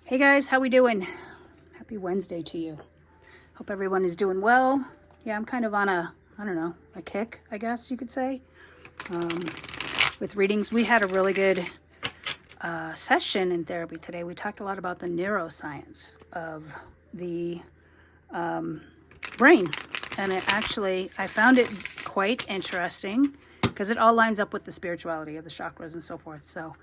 Hey guys, how we doing? Happy Wednesday to you. Hope everyone is doing well. Yeah, I'm kind of on a kick, I guess you could say. With readings, we had a really good session in therapy today. We talked a lot about the neuroscience of the brain. And I found it quite interesting because it all lines up with the spirituality of the chakras and so forth. So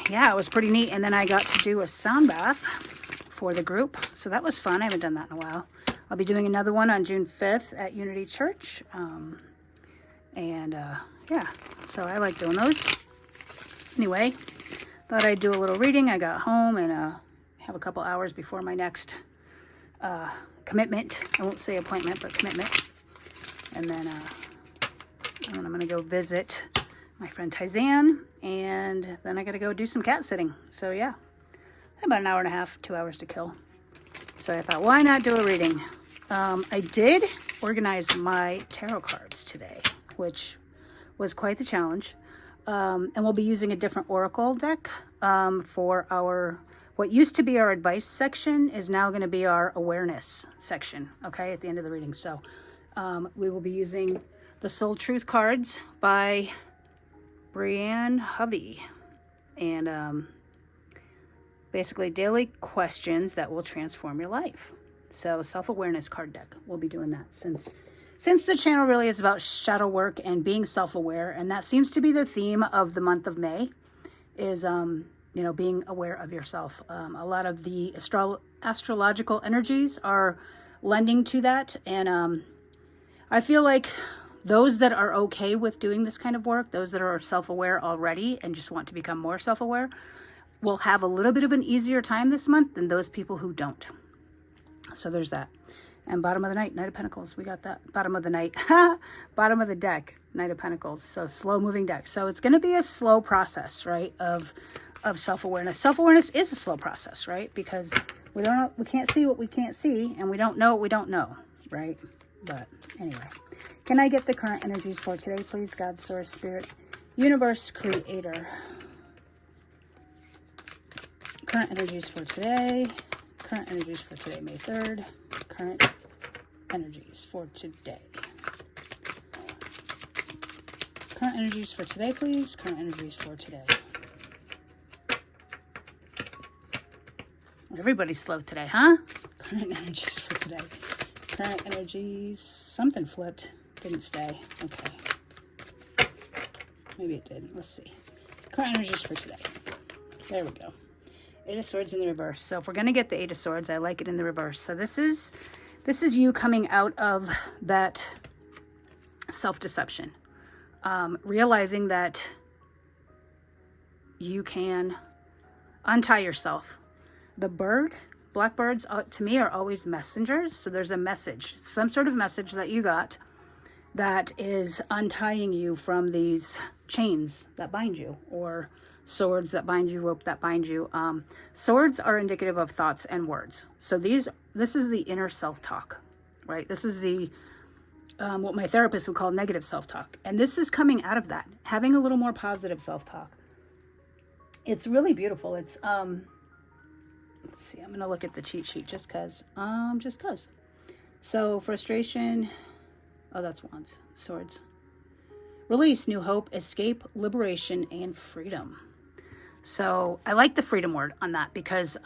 yeah, it was pretty neat. And then I got to do a sound bath for the group. So that was fun. I haven't done that in a while. I'll be doing another one on June 5th at Unity Church. Yeah, so I like doing those. Anyway, thought I'd do a little reading. I got home and have a couple hours before my next commitment. I won't say appointment, but commitment. And then I'm going to go visit my friend Tyzanne, and then I got to go do some cat sitting. So yeah, about an hour and a half, 2 hours to kill. So I thought, why not do a reading? I did organize my tarot cards today, which was quite the challenge. And we'll be using a different oracle deck for our, what used to be our advice section is now going to be our awareness section, okay, at the end of the reading. So we will be using the Soul Truth cards by Brianne Hovey, and basically daily questions that will transform your life. So self-awareness card deck, we'll be doing that since the channel really is about shadow work and being self-aware, and that seems to be the theme of the month of May, is being aware of yourself. A lot of the astrological energies are lending to that, and I feel like those that are okay with doing this kind of work, those that are self-aware already and just want to become more self-aware, will have a little bit of an easier time this month than those people who don't. So there's that. And bottom of the night, Knight of Pentacles. We got that. Bottom of the night. Bottom of the deck, Knight of Pentacles. So slow moving deck. So it's going to be a slow process, right, of self-awareness. Self-awareness is a slow process, right? Because we can't see what we can't see, and we don't know what we don't know, right? But anyway, can I get the current energies for today, please? God, Source, Spirit, Universe, Creator. Current energies for today. Current energies for today, May 3rd. Current energies for today. Current energies for today, please. Current energies for today. Everybody's slow today, huh? Current energies for today. Current energies. Something flipped. Didn't stay. Okay. Maybe it did. Let's see. Current energies for today. There we go. Eight of Swords in the reverse. So if we're going to get the Eight of Swords, I like it in the reverse. So this is you coming out of that self-deception. Realizing that you can untie yourself. The blackbirds, to me, are always messengers. So there's a message, some sort of message that you got that is untying you from these chains that bind you, or swords that bind you, rope that bind you. Swords are indicative of thoughts and words. So this is the inner self-talk, right? This is the what my therapist would call negative self-talk. And this is coming out of that, having a little more positive self-talk. It's really beautiful. It's let's see, I'm going to look at the cheat sheet just because. So frustration. Oh, that's wands. Swords. Release, new hope, escape, liberation, and freedom. So I like the freedom word on that because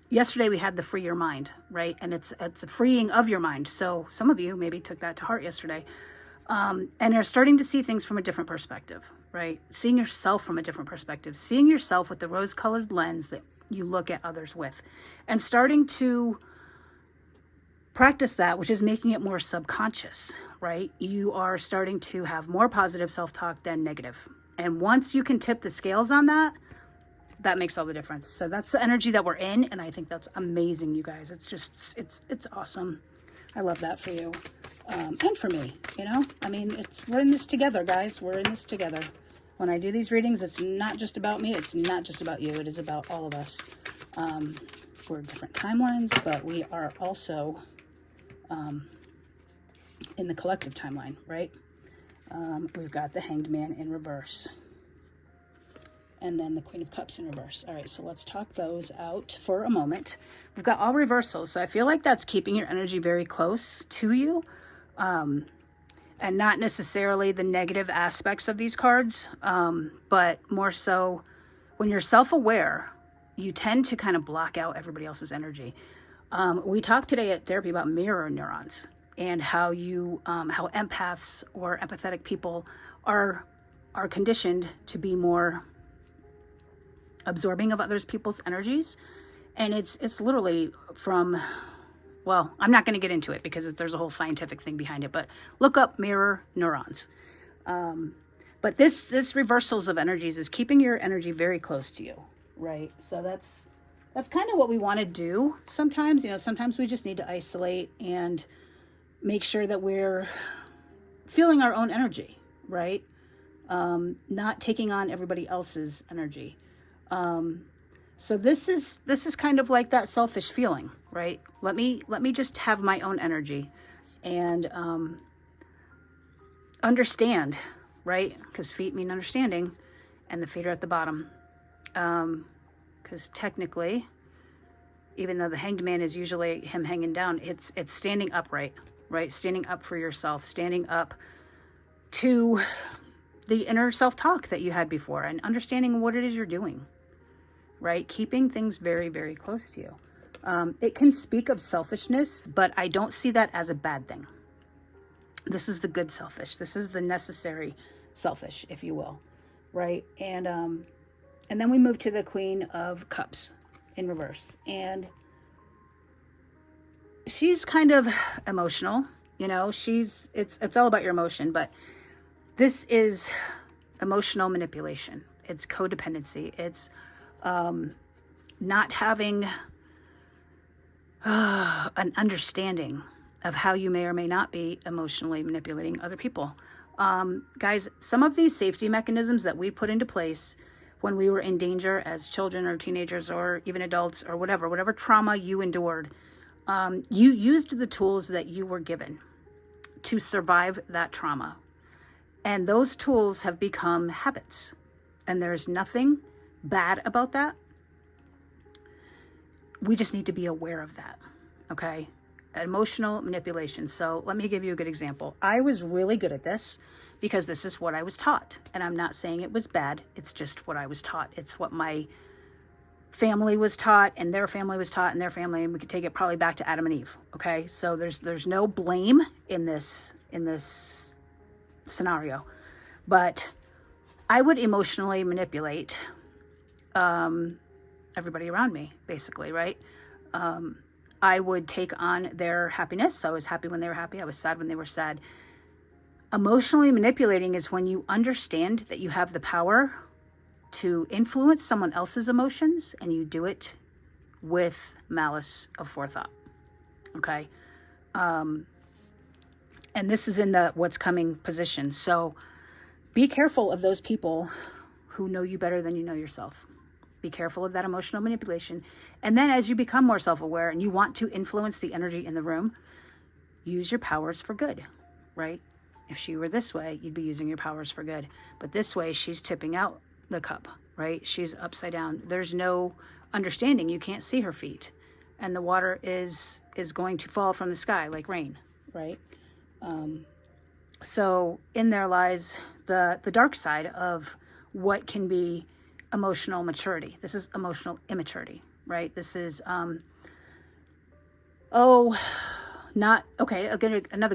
yesterday we had the free your mind, right? And it's a freeing of your mind. So some of you maybe took that to heart yesterday. And are starting to see things from a different perspective, right? Seeing yourself from a different perspective. Seeing yourself with the rose-colored lens that you look at others with. And starting to practice that, which is making it more subconscious, right? You are starting to have more positive self-talk than negative. And once you can tip the scales on that, that makes all the difference. So that's the energy that we're in, and I think that's amazing, you guys. It's just, it's awesome. I love that for you. And for me, I mean, we're in this together, guys. We're in this together. When I do these readings, it's not just about me. It's not just about you. It is about all of us. We're different timelines, but we are also in the collective timeline, right? We've got the Hanged Man in reverse. and then the Queen of Cups in reverse. All right, so let's talk those out for a moment. We've got all reversals, so I feel like that's keeping your energy very close to you, and not necessarily the negative aspects of these cards, but more so when you're self-aware, you tend to kind of block out everybody else's energy. We talked today at therapy about mirror neurons and how how empaths or empathetic people are conditioned to be more absorbing of others people's energies. And it's literally from, well, I'm not going to get into it because there's a whole scientific thing behind it, but look up mirror neurons. But this reversals of energies is keeping your energy very close to you, right? So that's kind of what we want to do sometimes. Sometimes we just need to isolate and make sure that we're feeling our own energy, right? Not taking on everybody else's energy. So this is kind of like that selfish feeling, right? Let me just have my own energy and understand, right? Because feet mean understanding, and the feet are at the bottom. Because technically, even though the Hanged Man is usually him hanging down, it's standing upright, right? Standing up for yourself, standing up to the inner self-talk that you had before and understanding what it is you're doing, right? Keeping things very, very close to you. It can speak of selfishness, but I don't see that as a bad thing. This is the good selfish. This is the necessary selfish, if you will, right? And then we move to the Queen of Cups in reverse. And she's kind of emotional, it's all about your emotion, but this is emotional manipulation. It's codependency. It's not having an understanding of how you may or may not be emotionally manipulating other people. Guys, some of these safety mechanisms that we put into place when we were in danger as children or teenagers or even adults or whatever trauma you endured, you used the tools that you were given to survive that trauma. And those tools have become habits. And there's nothing bad about that. We just need to be aware of that, okay? Emotional manipulation. So let me give you a good example. I was really good at this because this is what I was taught. And I'm not saying it was bad. It's just what I was taught. It's what my family was taught and their family was taught and their family, and we could take it probably back to Adam and Eve, okay? So there's no blame in this scenario, but I would emotionally manipulate everybody around me, basically, right? I would take on their happiness. So I was happy when they were happy. I was sad when they were sad. Emotionally manipulating is when you understand that you have the power to influence someone else's emotions, and you do it with malice of forethought, okay? And this is in the what's coming position. So be careful of those people who know you better than you know yourself. Be careful of that emotional manipulation. And then as you become more self-aware and you want to influence the energy in the room, use your powers for good, right? If she were this way, you'd be using your powers for good. But this way, she's tipping out the cup, right? She's upside down. There's no understanding. You can't see her feet. And the water is going to fall from the sky like rain, right? So in there lies the dark side of what can be emotional maturity. This is emotional immaturity, right? This is, another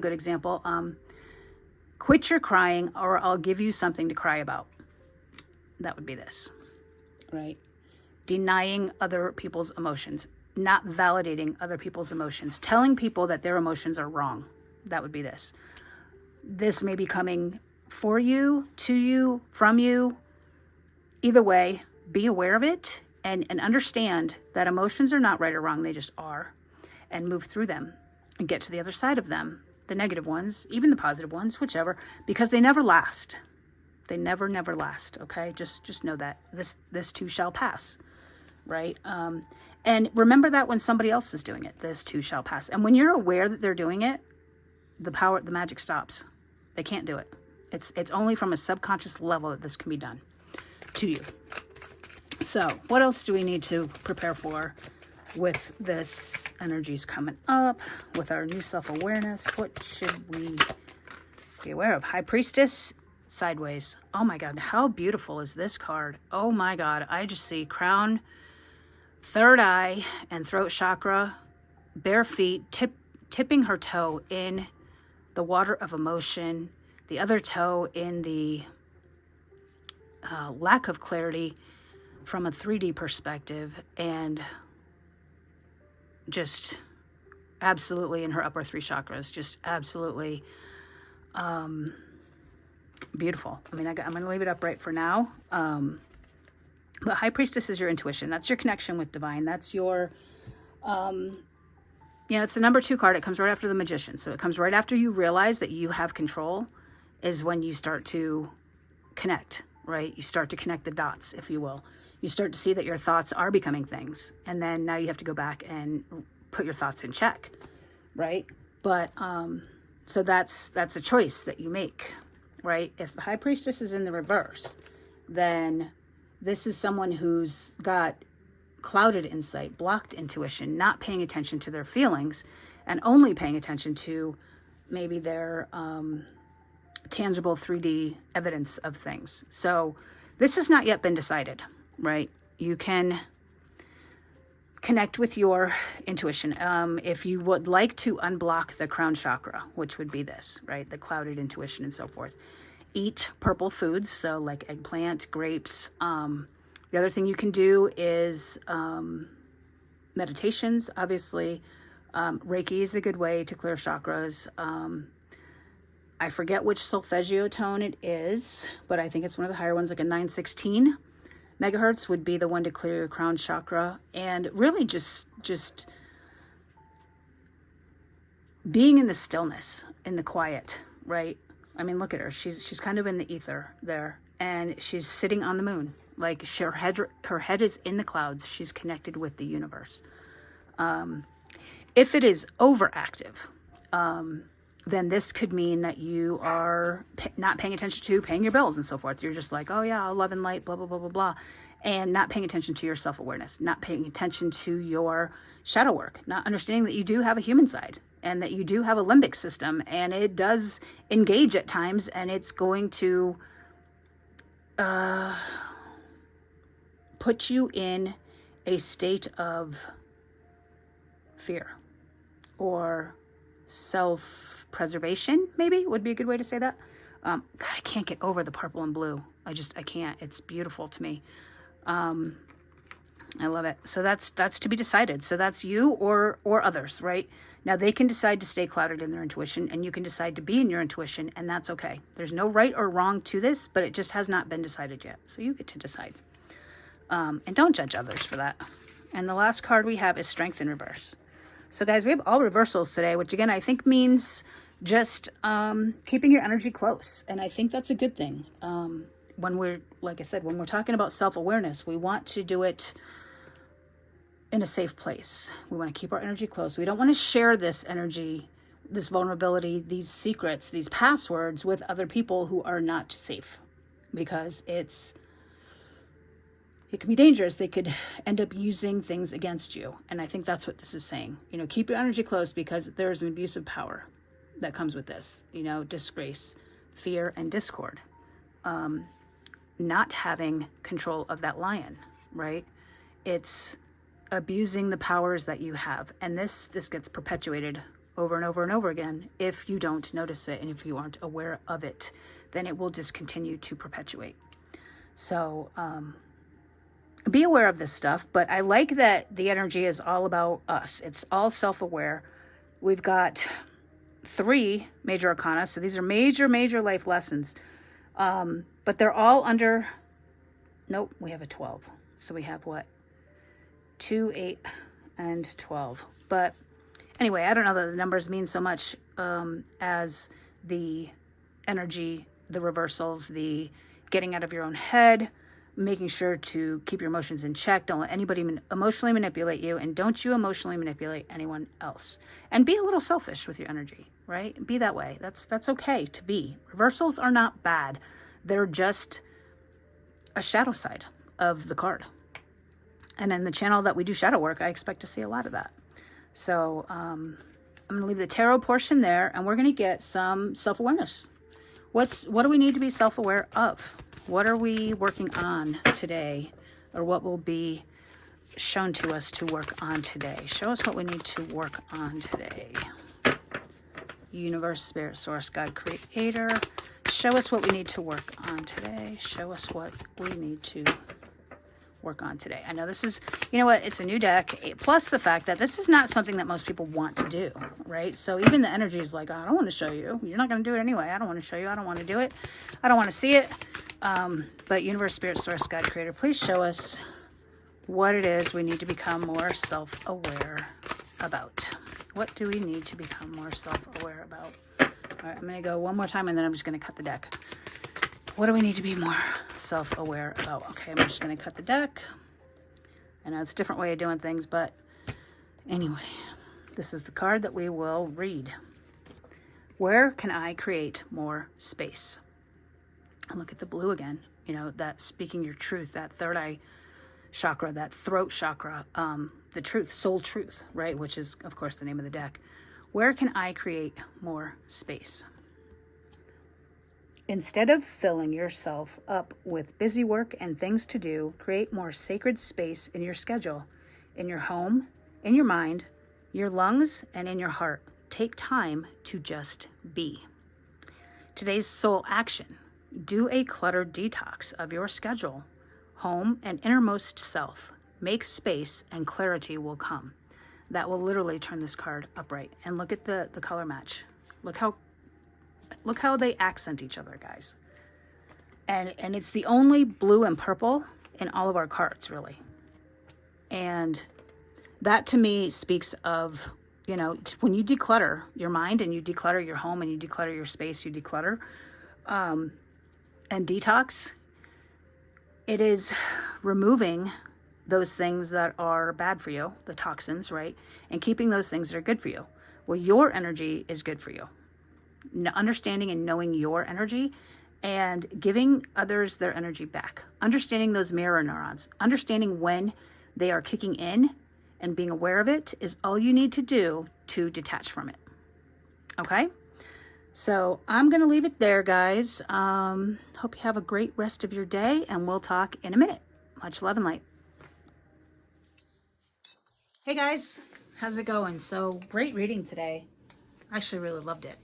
good example. Quit your crying or I'll give you something to cry about. That would be this, right? Denying other people's emotions, not validating other people's emotions, telling people that their emotions are wrong. That would be this. This may be coming for you, to you, from you. Either way, be aware of it and understand that emotions are not right or wrong. They just are, and move through them and get to the other side of them. The negative ones, even the positive ones, whichever, because they never last. They never last, okay? Just know that this too shall pass, right? And remember that when somebody else is doing it, this too shall pass. And when you're aware that they're doing it, the magic stops. They can't do it. It's only from a subconscious level that this can be done to you. So what else do we need to prepare for with this energies coming up, with our new self-awareness? What should we be aware of? High Priestess, sideways. Oh my God, how beautiful is this card? Oh my God, I just see crown, third eye, and throat chakra, bare feet, tipping her toe in the water of emotion, the other toe in the lack of clarity from a 3D perspective, and just absolutely in her upper three chakras, just absolutely beautiful. I mean, I'm going to leave it up right for now. But High Priestess is your intuition. That's your connection with divine. That's your, it's the number 2 card. It comes right after the Magician. So it comes right after you realize that you have control, is when you start to connect, right? You start to connect the dots, if you will. You start to see that your thoughts are becoming things. And then now you have to go back and put your thoughts in check, right? But, so that's a choice that you make, right? If the High Priestess is in the reverse, then this is someone who's got clouded insight, blocked intuition, not paying attention to their feelings, and only paying attention to maybe their tangible 3D evidence of things. So this has not yet been decided, right? You can connect with your intuition. If you would like to unblock the crown chakra, which would be this, right? The clouded intuition and so forth. Eat purple foods, so like eggplant, grapes. The other thing you can do is meditations, obviously. Reiki is a good way to clear chakras. I forget which solfeggio tone it is, but I think it's one of the higher ones, like a 916 megahertz would be the one to clear your crown chakra. And really just being in the stillness, in the quiet, right? I mean, look at her. She's kind of in the ether there, and she's sitting on the moon. Like her head is in the clouds. She's connected with the universe. If it is overactive, then this could mean that you are not paying attention to paying your bills and so forth. You're just like, oh yeah, love and light, blah, blah, blah, blah, blah. And not paying attention to your self-awareness, not paying attention to your shadow work, not understanding that you do have a human side and that you do have a limbic system, and it does engage at times, and it's going to put you in a state of fear or self-preservation, maybe would be a good way to say that. God, I can't get over the purple and blue. I can't. It's beautiful to me. I love it. So that's to be decided. So that's you or others, right? Now they can decide to stay clouded in their intuition, and you can decide to be in your intuition, and that's okay. There's no right or wrong to this, but it just has not been decided yet. So you get to decide. And don't judge others for that. And the last card we have is Strength in reverse. So guys, we have all reversals today, which again, I think means just keeping your energy close. And I think that's a good thing. When we're, like I said, when we're talking about self-awareness, we want to do it in a safe place. We want to keep our energy close. We don't want to share this energy, this vulnerability, these secrets, these passwords with other people who are not safe, because it can be dangerous. They could end up using things against you. And I think that's what this is saying. Keep your energy close, because there's an abuse of power that comes with this, disgrace, fear, and discord. Not having control of that lion, right? It's abusing the powers that you have. And this gets perpetuated over and over and over again. If you don't notice it, and if you aren't aware of it, then it will just continue to perpetuate. So, be aware of this stuff, but I like that the energy is all about us. It's all self-aware. We've got 3 major arcana, so these are major life lessons. But they're all under, nope, we have a 12. So we have what? 2, 8, and 12. But anyway, I don't know that the numbers mean so much as the energy, the reversals, the getting out of your own head, making sure to keep your emotions in check. Don't let anybody emotionally manipulate you, and don't you emotionally manipulate anyone else. And be a little selfish with your energy, right? Be that way. That's okay to be. Reversals are not bad. They're just a shadow side of the card. And in the channel that we do shadow work, I expect to see a lot of that. So I'm going to leave the tarot portion there, and we're going to get some self-awareness. What do we need to be self-aware of? What are we working on today, or what will be shown to us to work on today? Show us what we need to work on today. Universe, Spirit, Source, God, Creator. Show us what we need to work on today. Show us what we need to work on today. I know this is, you know what, it's a new deck, plus the fact that this is not something that most people want to do, right? So even the energy is like, I don't want to show you. You're not going to do it anyway. I don't want to show you. I don't want to do it. I don't want to see it. But Universe, Spirit, Source, God, Creator, please show us what it is we need to become more self-aware about. What do we need to become more self-aware about? All right, I'm going to go one more time, and then I'm just going to cut the deck. What do we need to be more self-aware about? Okay, I'm just going to cut the deck. I know it's a different way of doing things, but anyway, this is the card that we will read. Where can I create more space? And look at the blue again. You know, that speaking your truth, that third eye chakra, that throat chakra, the truth, soul truth, right? Which is, of course, the name of the deck. Where can I create more space? Instead of filling yourself up with busy work and things to do, create more sacred space in your schedule, in your home, in your mind, your lungs, and in your heart. Take time to just be. Today's soul action. Do a cluttered detox of your schedule, home, and innermost self. Make space and clarity will come. That will literally turn this card upright. And look at the color match. Look how they accent each other, guys. And it's the only blue and purple in all of our cards, really. And that to me speaks of, you know, when you declutter your mind and you declutter your home and you declutter your space, you declutter and detox, it is removing those things that are bad for you, the toxins, right? And keeping those things that are good for you. Well, your energy is good for you. Understanding and knowing your energy and giving others their energy back. Understanding those mirror neurons. Understanding when they are kicking in and being aware of it is all you need to do to detach from it. Okay? So I'm going to leave it there, guys. Hope you have a great rest of your day, and we'll talk in a minute. Much love and light. Hey guys, how's it going? So great reading today. I actually really loved it.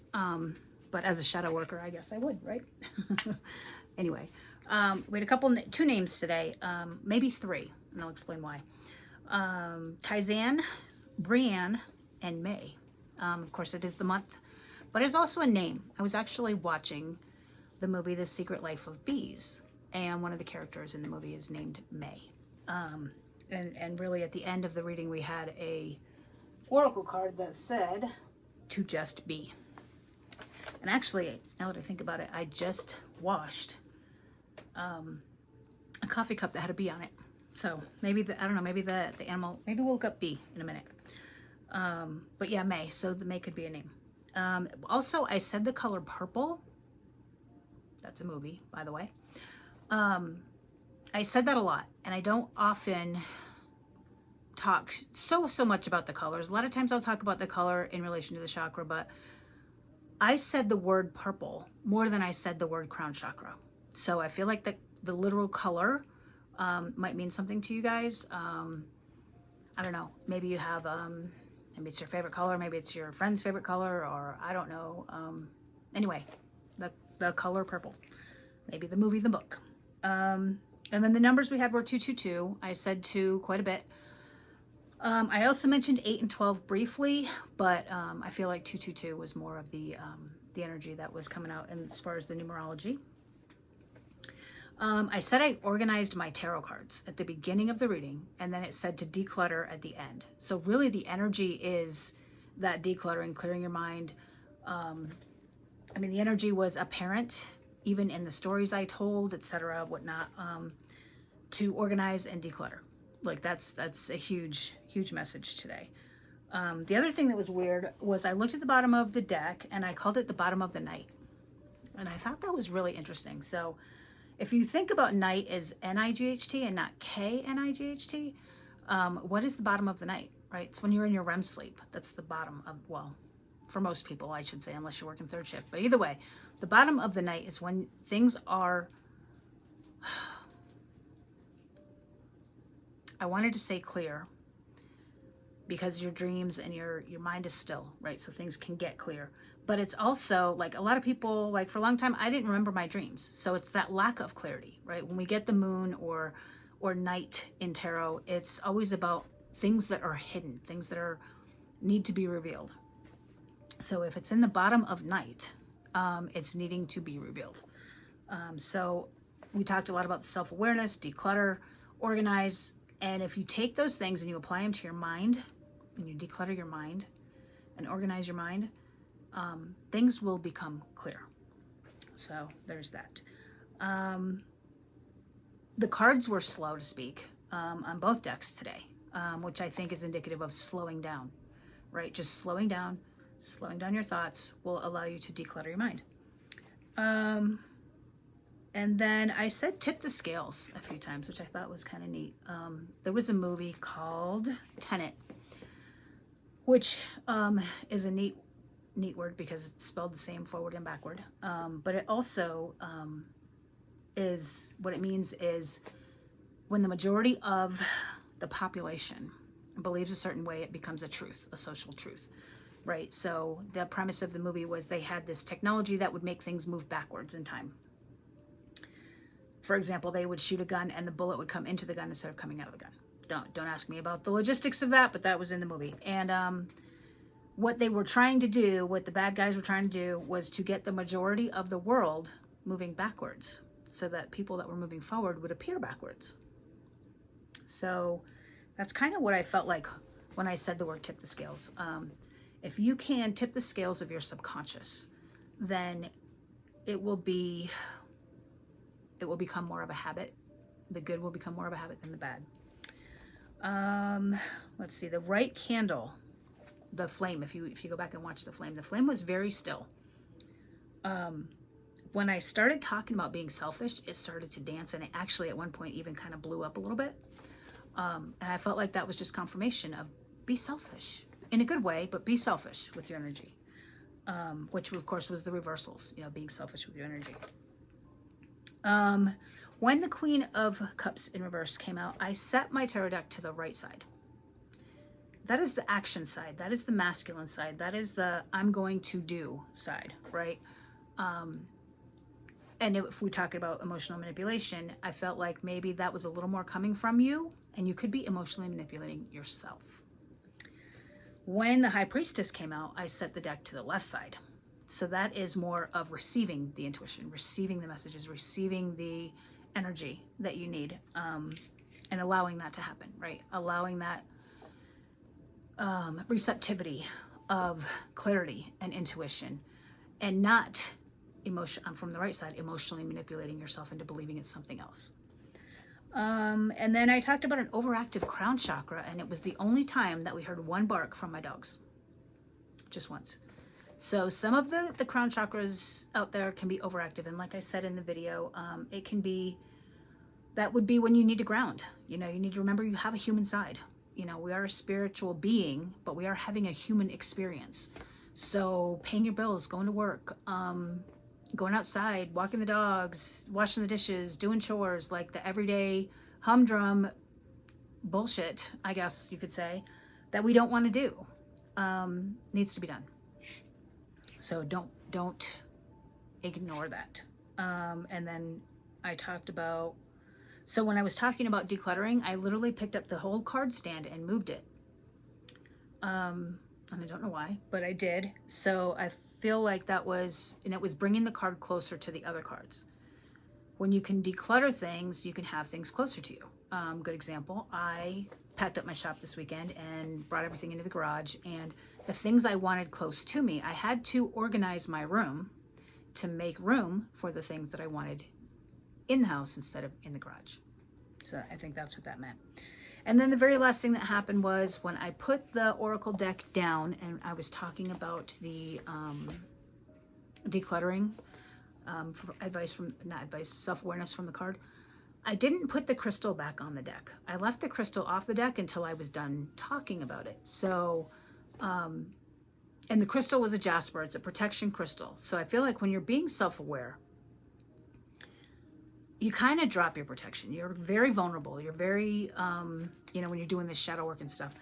But as a shadow worker, I guess I would, right? Anyway, we had two names today, maybe three, and I'll explain why. Tizanne, Brienne, and May. Of course, it is the month, but it's also a name. I was actually watching the movie The Secret Life of Bees, and one of the characters in the movie is named May. And really at the end of the reading, we had a oracle card that said, to just be. And actually, now that I think about it, I just washed a coffee cup that had a bee on it. So maybe I don't know, maybe the animal, maybe we'll look up bee in a minute. But yeah, May, so the May could be a name. Also, I said the color purple. That's a movie, by the way. I said that a lot, and I don't often talk so much about the colors. A lot of times I'll talk about the color in relation to the chakra, but I said the word purple more than I said the word crown chakra. So I feel like the literal color might mean something to you guys. I don't know. Maybe you have, maybe it's your favorite color. Maybe it's your friend's favorite color, or I don't know. Anyway, the color purple. Maybe the movie, the book. And then the numbers we had were 222. I said 2 quite a bit. I also mentioned 8 and 12 briefly, but I feel like 222 was more of the energy that was coming out as far as the numerology. I said I organized my tarot cards at the beginning of the reading, and then it said to declutter at the end. So really the energy is that decluttering, clearing your mind. I mean, the energy was apparent even in the stories I told, etc., whatnot, to organize and declutter. Like that's a huge message today. The other thing that was weird was I looked at the bottom of the deck and I called it the bottom of the night. And I thought that was really interesting. So if you think about night as N-I-G-H-T and not K-N-I-G-H-T, What is the bottom of the night, right? It's when you're in your REM sleep. That's the bottom of, well, for most people, I should say, unless you're working third shift. But either way, the bottom of the night is when things are, I wanted to say clear, because your dreams and your mind is still, right? So things can get clear. But it's also like a lot of people, like for a long time, I didn't remember my dreams. So it's that lack of clarity, right? When we get the moon or night in tarot, it's always about things that are hidden, things that are need to be revealed. So if it's in the bottom of night, it's needing to be revealed. So we talked a lot about self-awareness, declutter, organize. And if you take those things and you apply them to your mind, and you declutter your mind and organize your mind, things will become clear. So there's that. The cards were slow to speak on both decks today, which I think is indicative of slowing down, right? Just slowing down your thoughts will allow you to declutter your mind. And then I said tip the scales a few times, which I thought was kind of neat. There was a movie called Tenet, which is a neat word because it's spelled the same forward and backward. But it also is, what it means is when the majority of the population believes a certain way, it becomes a truth, a social truth, right? So the premise of the movie was they had this technology that would make things move backwards in time. For example, they would shoot a gun and the bullet would come into the gun instead of coming out of the gun. Don't ask me about the logistics of that, but that was in the movie. And what they were trying to do, what the bad guys were trying to do, was to get the majority of the world moving backwards so that people that were moving forward would appear backwards. So that's kind of what I felt like when I said the word tip the scales. If you can tip the scales of your subconscious, then it will become more of a habit. The good will become more of a habit than the bad. Let's see, the right candle, the flame, if you go back and watch the flame was very still. When I started talking about being selfish, it started to dance, and it actually at one point even kind of blew up a little bit. And I felt like that was just confirmation of be selfish in a good way, but be selfish with your energy. Which of course was the reversals, being selfish with your energy. When the Queen of Cups in reverse came out, I set my tarot deck to the right side. That is the action side. That is the masculine side. That is the I'm going to do side, right? And if we talk about emotional manipulation, I felt like maybe that was a little more coming from you, and you could be emotionally manipulating yourself. When the High Priestess came out, I set the deck to the left side. So that is more of receiving the intuition, receiving the messages, receiving the energy that you need, and allowing that to happen, right? Allowing that receptivity of clarity and intuition, and not emotion. I'm from the right side, emotionally manipulating yourself into believing it's something else. And then I talked about an overactive crown chakra, and it was the only time that we heard one bark from my dogs, just once. So some of the crown chakras out there can be overactive. And like I said in the video, it can be, that would be when you need to ground. You need to remember you have a human side. We are a spiritual being, but we are having a human experience. So paying your bills, going to work, going outside, walking the dogs, washing the dishes, doing chores, like the everyday humdrum bullshit, I guess you could say, that we don't want to do, needs to be done. So don't ignore that. And then I talked about, so when I was talking about decluttering, I literally picked up the whole card stand and moved it. And I don't know why, but I did. So I feel like that was, and it was bringing the card closer to the other cards. When you can declutter things, you can have things closer to you. Good example, I packed up my shop this weekend and brought everything into the garage, and the things I wanted close to me, I had to organize my room to make room for the things that I wanted in the house instead of in the garage. So I think that's what that meant. And then the very last thing that happened was when I put the Oracle deck down and I was talking about the decluttering, for advice from, not advice, self-awareness from the card, I didn't put the crystal back on the deck. I left the crystal off the deck until I was done talking about it. So, and the crystal was a jasper. It's a protection crystal. So I feel like when you're being self-aware, you kind of drop your protection. You're very vulnerable. You're very, you know, when you're doing this shadow work and stuff.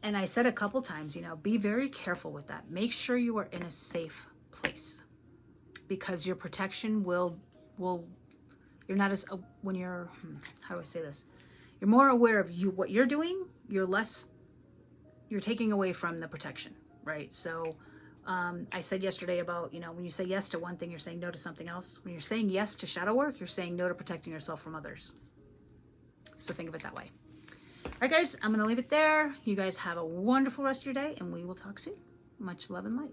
And I said a couple times, you know, be very careful with that. Make sure you are in a safe place, because your protection will you're not as, when you're, how do I say this? You're more aware of what you're doing. You're taking away from the protection, right? So I said yesterday about, you know, when you say yes to one thing, you're saying no to something else. When you're saying yes to shadow work, you're saying no to protecting yourself from others. So think of it that way. All right, guys, I'm going to leave it there. You guys have a wonderful rest of your day, and we will talk soon. Much love and light.